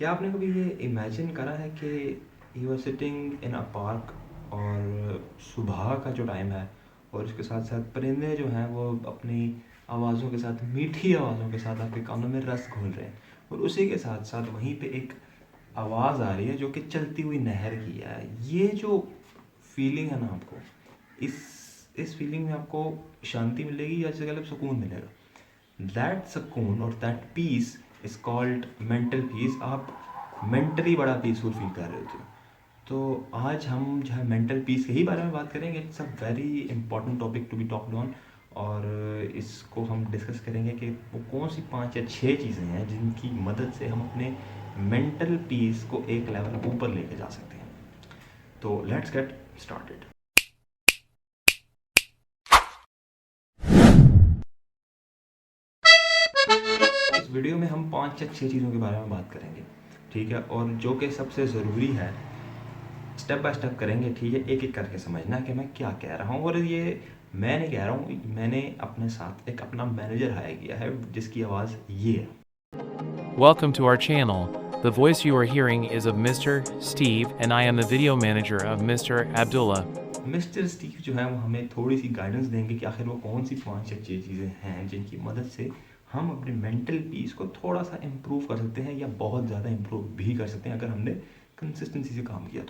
क्या आपने कभी ये इमेजिन करा है कि you are sitting in a park और सुबह का जो टाइम है और उसके साथ साथ परिंदे जो हैं वो अपनी आवाज़ों के साथ, मीठी आवाज़ों के साथ आपके कानों में रस घोल रहे हैं, और उसी के साथ साथ वहीं पे एक आवाज़ आ रही है जो कि चलती हुई नहर की है। ये जो फीलिंग है ना, आपको इस फीलिंग में आपको शांति मिलेगी या जगह सुकून मिलेगा। दैट सुकून और that peace is called mental peace. आप मेंटली बड़ा पीसफुल फील कर रहे होते हो। तो आज हम जो है मेंटल पीस के ही बारे में बात करेंगे। It's a very important topic to be talked on, और इसको हम डिस्कस करेंगे कि वो कौन सी 5 या 6 चीज़ें हैं जिनकी मदद से हम अपने मेंटल पीस को एक लेवल ऊपर लेके जा सकते हैं। तो लेट्स गेट स्टार्टेड। इस वीडियो में हम 5 या 6 चीज़ों के बारे में बात करेंगे, ठीक है, और जो कि सबसे ज़रूरी है। स्टेप बाय स्टेप करेंगे, ठीक है, एक एक करके समझना कि मैं क्या कह रहा हूँ। और ये मैं नहीं कह रहा हूँ, मैंने अपने साथ एक अपना मैनेजर हायर किया है जिसकी आवाज़ ये है। Welcome to our channel. The voice you are hearing is of Mr. Steve and I am the video manager of Mr. Abdullah. Mister Steve जो है वो हमें थोड़ी सी गाइडेंस देंगे कि आखिर वो कौन सी 5 या 6 चीज़ें हैं जिनकी मदद से हम अपने मेंटल पीस को थोड़ा सा इम्प्रूव कर सकते हैं, या बहुत ज़्यादा इम्प्रूव भी कर सकते हैं अगर हमने कंसिस्टेंसी से काम किया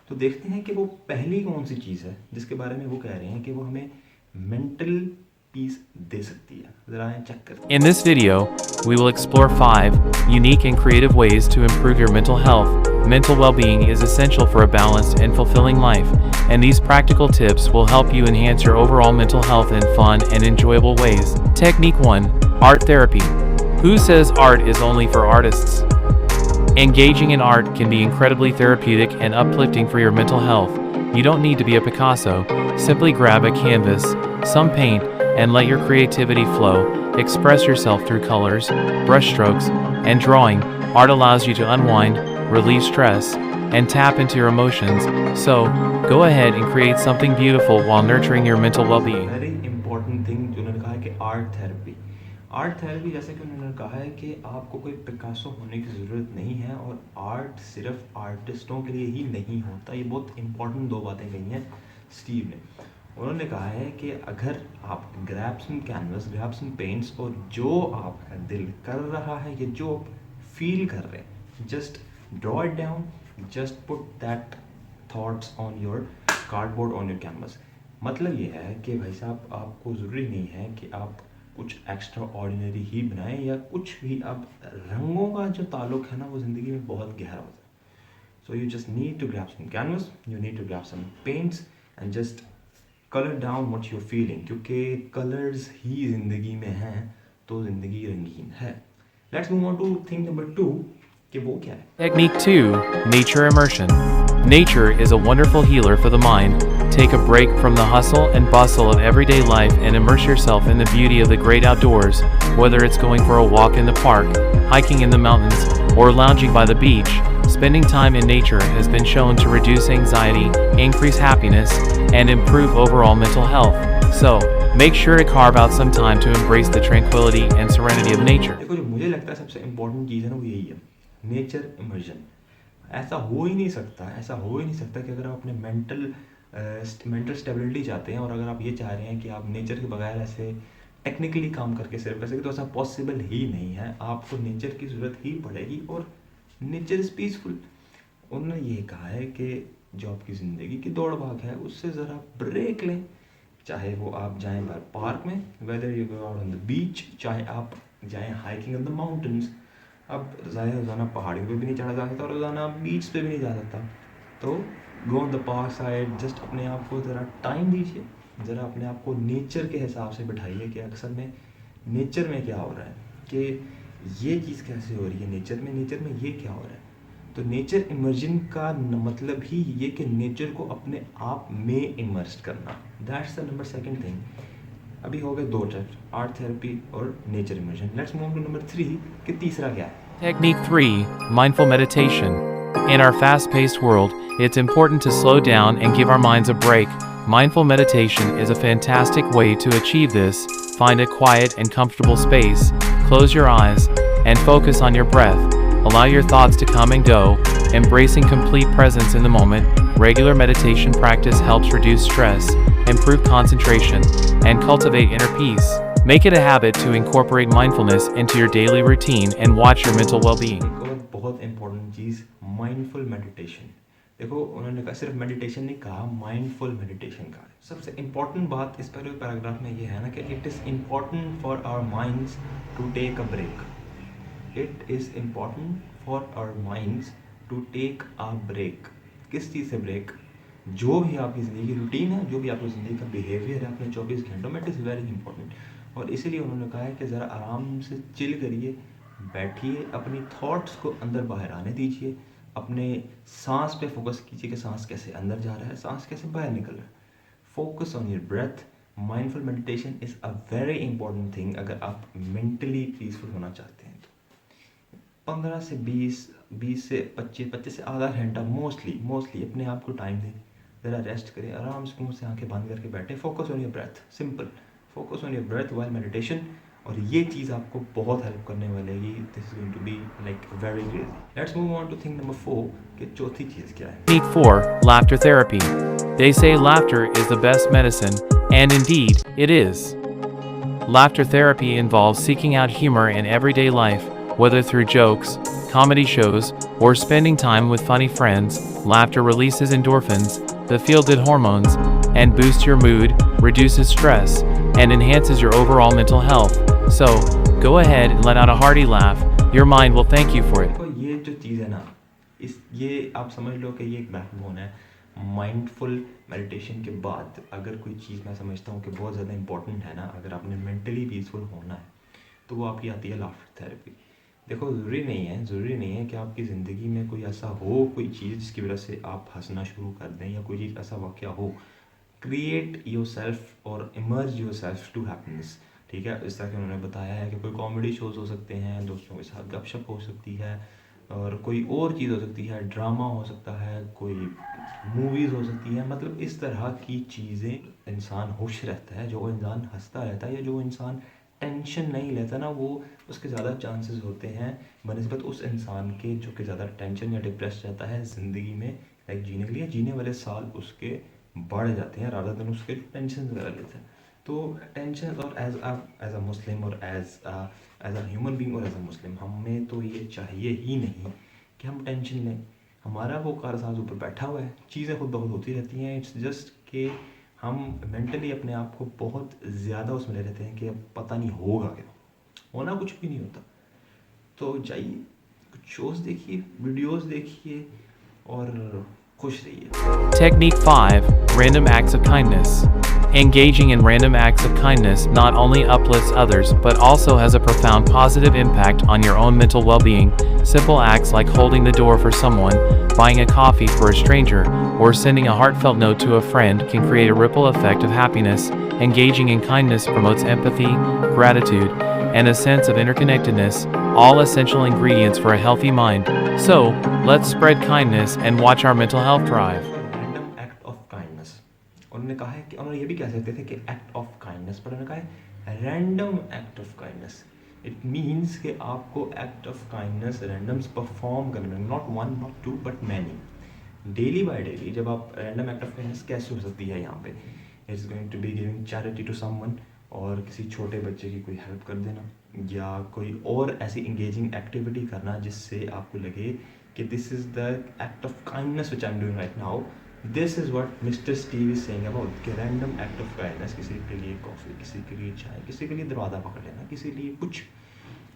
तो देखते हैं कि वो पहली कौन सी चीज़ है जिसके बारे में वो कह रहे हैं कि वो हमें मेंटल पीस दे सकती है। ज़रा चेक करते हैं। In this video, we will explore 5 unique and creative ways to improve your mental health. Mental well-being is essential for a balanced and fulfilling life, and these practical tips will help you enhance your overall mental health in fun and enjoyable ways. Technique 1. Art therapy. Who says art is only for artists? Engaging in art can be incredibly therapeutic and uplifting for your mental health. You don't need to be a Picasso. Simply grab a canvas, some paint, and let your creativity flow. Express yourself through colors, brushstrokes, and drawing. Art allows you to unwind, relieve stress, and tap into your emotions. So, go ahead and create something beautiful while nurturing your mental well-being. Very important thing जो उन्होंने कहा है कि art therapy. Art therapy, जैसे कि उन्होंने कहा है कि आपको कोई पिकासो होने की ज़रूरत नहीं है, और आर्ट सिर्फ आर्टिस्टों के लिए ही नहीं होता। ये बहुत इंपॉर्टेंट 2 बातें कही हैं स्टीव ने। उन्होंने कहा है कि अगर आप grab some canvas, grab some paints, और जो आपका दिल कर रहा है, ये जो फील कर रहे हैं, just draw it down, just put that thoughts on your cardboard, on your canvas. मतलब ये है कि भाई साहब, आपको ज़रूरी नहीं है कि आप कुछ एक्स्ट्रा ऑर्डिनरी ही बनाएं या कुछ भी। अब रंगों का जो ताल्लुक है ना, वो ज़िंदगी में बहुत गहरा होता है। So you just need to grab some canvas, you need to grab some paints and just colour down what you feeling, क्योंकि कलर्स ही ज़िंदगी में हैं तो ज़िंदगी रंगीन है। Let's move on to thing number 2 कि वो क्या है। Technique 2. Nature immersion. Nature is a wonderful healer for the mind. Take a break from the hustle and bustle of everyday life and immerse yourself in the beauty of the great outdoors. Whether it's going for a walk in the park, hiking in the mountains, or lounging by the beach, spending time in nature has been shown to reduce anxiety, increase happiness, and improve overall mental health. So, make sure to carve out some time to embrace the tranquility and serenity of nature. देखो, जो मुझे लगता है सबसे important चीज़ है ना, वो यही है, नेचर इमर्जन। ऐसा हो ही नहीं सकता कि अगर आप अपने मेंटल स्टेबिलिटी चाहते हैं, और अगर आप ये चाह रहे हैं कि आप नेचर के बगैर ऐसे टेक्निकली काम करके सिर्फ ऐसे, तो ऐसा पॉसिबल ही नहीं है। आपको नेचर की ज़रूरत ही पड़ेगी, और नेचर इज़ पीसफुल। उन्होंने ये कहा है कि जो आपकी ज़िंदगी की दौड़ भाग है, उससे ज़रा ब्रेक लें। चाहे वो आप जाएं पार्क में, whether you go out on the beach, चाहे आप जाएं हाइकिंग ऑन द माउंटेन्स। अब ज़ाहिर रोज़ाना पहाड़ियों पे भी नहीं चढ़ा जा सकता, और रोज़ाना बीच पे भी नहीं जा सकता, तो go on the park side, just अपने आप को ज़रा टाइम दीजिए, ज़रा अपने आप को नेचर के हिसाब से बिठाइए कि अक्सर में नेचर में क्या हो रहा है, कि ये चीज़ कैसे हो रही है नेचर में ये क्या हो रहा है। तो नेचर इमर्जन का मतलब ही ये कि नेचर को अपने आप में इमर्स करना। That's the number 2nd thing. अभी हो गए 2 टाइप्स, आर्ट थेरेपी और nature immersion. Let's move to number 3 कि तीसरा क्या है। Technique 3. Mindful meditation. In our fast-paced world, it's important to slow down and give our minds a break. Mindful meditation is a fantastic way to achieve this. Find a quiet and comfortable space, close your eyes, and focus on your breath. Allow your thoughts to come and go, embracing complete presence in the moment. Regular meditation practice helps reduce stress, improve concentration, and cultivate inner peace. Make it a habit to incorporate mindfulness into your daily routine and watch your mental well-being. एक और बहुत important चीज़ mindful meditation. देखो उन्होंने कहा सिर्फ meditation नहीं कहा, mindful meditation कहा। सबसे इम्पॉर्टेंट बात इस पहले पैराग्राफ में ये है ना कि it is important for our minds to take a break. It is important for our minds to take a break. किस चीज़ से ब्रेक? जो भी आपकी ज़िंदगी की रूटीन है, जो भी आपकी ज़िंदगी का बिहेवियर है अपने 24 घंटों में, इट इज़ वेरी इंपॉर्टेंट। और इसीलिए उन्होंने कहा है कि ज़रा आराम से चिल करिए, बैठिए, अपनी थॉट्स को अंदर बाहर आने दीजिए, अपने सांस पे फोकस कीजिए कि सांस कैसे अंदर जा रहा है, सांस कैसे बाहर निकल रहा है। Focus on your breath. Mindful meditation is a very important thing अगर आप मेंटली पीसफुल होना चाहते हैं तो। 15 से 20 से 25 से आधा घंटा मोस्टली अपने आप को टाइम दें, ज़रा रेस्ट करें, आराम से मुंह से आंखें बंद करके बैठे। Focus on your breath, simple. Focus on your breath while meditation, और ये चीज़ आपको बहुत हेल्प करने वालेगी। This is going to be like very crazy. Let's move on to thing number 4 कि चौथी चीज़ क्या है। Technique 4. Laughter therapy. They say laughter is the best medicine, and indeed, it is. Laughter therapy involves seeking out humor in everyday life, whether through jokes, comedy shows, or spending time with funny friends. Laughter releases endorphins, the feel-good hormones, and boosts your mood, reduces stress, and enhances your overall mental health. So, go ahead and let out a hearty laugh. Your mind will thank you for it. देखो ये जो चीज़ है ना, ये आप समझ लो कि ये एक बैकबोन है। माइंडफुल मेडिटेशन के बाद अगर कोई चीज़ मैं समझता हूँ कि बहुत ज़्यादा इंपॉर्टेंट है ना, अगर आपने मेंटली पीसफुल होना है तो वो आपकी आती है लाफ्टर थेरेपी। देखो ज़रूरी नहीं है कि आपकी ज़िंदगी में कोई ऐसा हो, कोई चीज़ जिसकी वजह से आप हंसना शुरू कर दें, या कोई चीज़ ऐसा वाक़या हो। क्रिएट योर सेल्फ और immerse yourself to happiness. ठीक है, इस तरह के उन्होंने बताया है कि कोई कॉमेडी शोज़ हो सकते हैं, दोस्तों के साथ गपशप हो सकती है, और कोई और चीज़ हो सकती है, ड्रामा हो सकता है, कोई मूवीज़ हो सकती है। मतलब इस तरह की चीज़ें इंसान खुश रहता है, जो इंसान हंसता रहता है, या जो इंसान टेंशन नहीं लेता ना, वो उसके ज़्यादा चांसेस होते हैं बनिस्बत उस इंसान के जो कि ज़्यादा टेंशन या डिप्रेस रहता है ज़िंदगी में, लाइक जीने के लिए जीने वाले साल उसके बढ़ जाते हैं रादर देन उसके टेंशन वगैरह लेते हैं। तो टेंशन, और एज अ मुस्लिम और एज अ ह्यूमन बीइंग और एज अ मुस्लिम, हमें तो ये चाहिए ही नहीं कि हम टेंशन लें। हमारा वो कारसाज ऊपर बैठा हुआ है, चीज़ें खुद ब खुद होती रहती हैं। इट्स जस्ट कि हम मेंटली अपने आप को बहुत ज़्यादा उसमें ले लेते हैं कि अब पता नहीं होगा क्या, होना कुछ भी नहीं होता। तो जाइए, कुछ शोज़ देखिए, वीडियोस देखिए और खुश रहिए। Technique 5. Random acts of kindness. Engaging in random acts of kindness not only uplifts others but also has a profound positive impact on your own mental well-being. Simple acts like holding the door for someone, buying a coffee for a stranger, or sending a heartfelt note to a friend can create a ripple effect of happiness. Engaging in kindness promotes empathy, gratitude, and a sense of interconnectedness, all essential ingredients for a healthy mind. So, let's spread kindness and watch our mental health thrive. Random act of kindness, उन्होंने कहा है कि उन्होंने ये भी कह सकते थे कि एक्ट ऑफ काइंडनेस, पर उन्होंने कहा है random act of kindness. It means कि आपको act of kindness randoms perform करना, not one not two but many, daily by daily. जब आप रैंडम एक्ट ऑफ काइंडनेस कैसे हो सकती है यहाँ पे, it's going to be giving charity to someone, और किसी छोटे बच्चे की कोई हेल्प कर देना, या कोई और ऐसी इंगेजिंग एक्टिविटी करना जिससे आपको लगे कि this is the act of kindness which I am doing right now, this is what mister Steve is saying about कि रैंडम एक्ट ऑफ काइंडनेस। किसी के लिए कॉफ़ी, किसी के लिए चाय, किसी के लिए दरवाज़ा पकड़ लेना, किसी के लिए कुछ।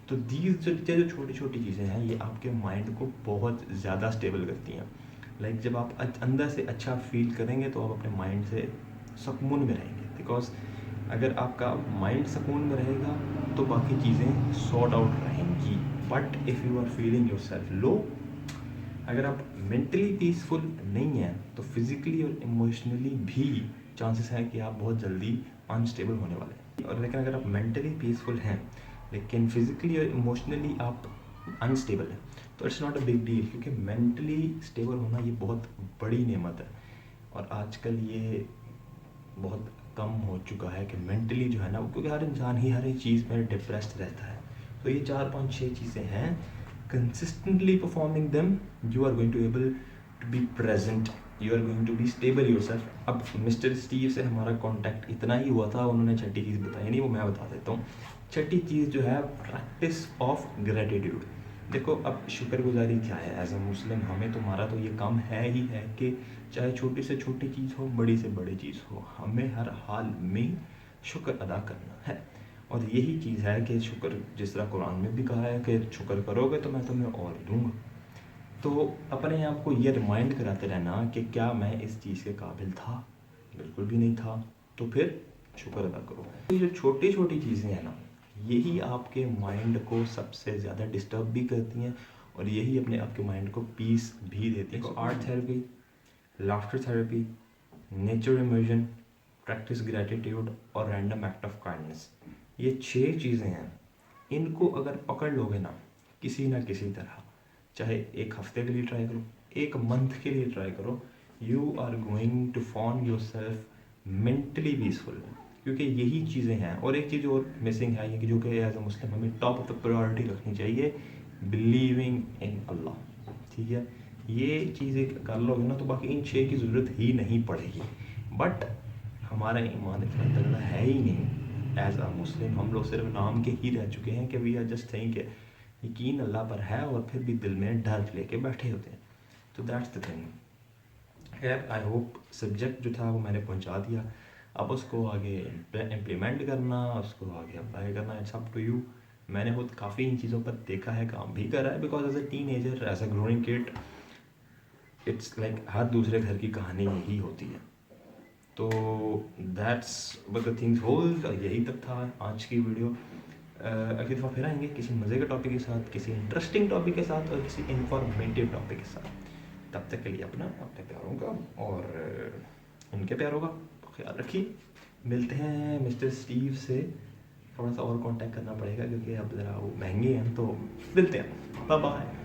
तो दीज जो छोटी छोटी चीज़ें हैं, ये आपके माइंड को बहुत ज़्यादा स्टेबल करती हैं। लाइक जब आप अंदर से अच्छा फील करेंगे तो आप अपने माइंड से सुकून में रहेंगे, बिकॉज अगर आपका माइंड सुकून में रहेगा तो बाकी चीज़ें सॉर्ट आउट रहेंगी। But if you are feeling yourself low, अगर आप मेंटली पीसफुल नहीं हैं तो फिज़िकली और इमोशनली भी चांसेस हैं कि आप बहुत जल्दी अनस्टेबल होने वाले हैं। और लेकिन अगर आप मेंटली पीसफुल हैं लेकिन फिज़िकली और इमोशनली आप अनस्टेबल हैं तो it's not a big deal, क्योंकि मेंटली स्टेबल होना ये बहुत बड़ी नेमत है। और आजकल ये बहुत कम हो चुका है कि मेंटली जो है ना, क्योंकि हर इंसान ही हर एक चीज़ में डिप्रेस्ड रहता है। तो ये 4 5 6 चीज़ें हैं, consistently performing them, you are going to able to be present, you are going to be stable yourself. अब मिस्टर स्टीव से हमारा कांटेक्ट इतना ही हुआ था, उन्होंने छठी चीज़ बताई नहीं, वो मैं बता देता हूँ। छठी चीज़ जो है प्रैक्टिस ऑफ ग्रेटिट्यूड। देखो अब शुक्रगुजारी क्या है, एज अ मुस्लिम हमें तुम्हारा तो ये काम है ही है कि चाहे छोटी से छोटी चीज़ हो, बड़ी से बड़ी चीज़ हो, हमें हर हाल में शुक्र अदा करना है। और यही चीज़ है कि शुक्र, जिस तरह कुरान में भी कहा है कि शुक्र करोगे तो मैं तुम्हें और दूंगा। तो अपने आप को ये रिमाइंड कराते रहना कि क्या मैं इस चीज़ के काबिल था, बिल्कुल भी नहीं था, तो फिर शुक्र अदा करो। ये जो छोटी छोटी चीज़ें हैं ना, यही आपके माइंड को सबसे ज़्यादा डिस्टर्ब भी करती हैं और यही अपने आपके माइंड को पीस भी देती हैं। Art therapy, laughter therapy, nature immersion, practice gratitude और रैंडम एक्ट ऑफ काइंडनेस, ये 6 चीज़ें हैं। इनको अगर पकड़ लोगे ना किसी ना किसी तरह, चाहे एक हफ्ते के लिए ट्राई करो, एक मंथ के लिए ट्राई करो, you are going to found yourself mentally peaceful, क्योंकि यही चीज़ें हैं। और एक चीज़ और मिसिंग है, ये कि जो कि एज अ मुस्लिम हमें टॉप ऑफ द प्रायोरिटी रखनी चाहिए, बिलीविंग इन अल्लाह। ठीक है, ये चीज़ें कर लोगे ना तो बाकी इन 6 की ज़रूरत ही नहीं पड़ेगी। बट हमारा ईमान इतना तगड़ा है ही नहीं एज अ मुस्लिम, हम लोग सिर्फ नाम के ही रह चुके हैं कि वी आर जस्ट थिंक यकीन अल्लाह पर है और फिर भी दिल में डर लेके बैठे होते हैं। तो दैट्स द थिंग। खैर आई होप सब्जेक्ट जो था वो मैंने पहुंचा दिया। अब उसको आगे इम्प्लीमेंट करना, उसको आगे अप्लाई करना, इट्स अप टू यू। मैंने खुद काफ़ी इन चीज़ों पर देखा है, काम भी करा है, because as a teenager, as a growing kid, it's like हर दूसरे घर की कहानी यही होती है। तो that's what the things hold. यही तक था आज की वीडियो। अगली दफ़ा फिर आएंगे किसी मज़े के टॉपिक के साथ, किसी इंटरेस्टिंग टॉपिक के साथ और किसी इंफॉर्मेटिव टॉपिक के साथ। तब तक के लिए अपने प्यारों का और उनके प्यारों का ख्याल रखिए। मिलते हैं मिस्टर स्टीव से, थोड़ा सा और कांटेक्ट करना पड़ेगा क्योंकि अब ज़रा वो महंगे हैं, तो मिलते हैं। Bye bye.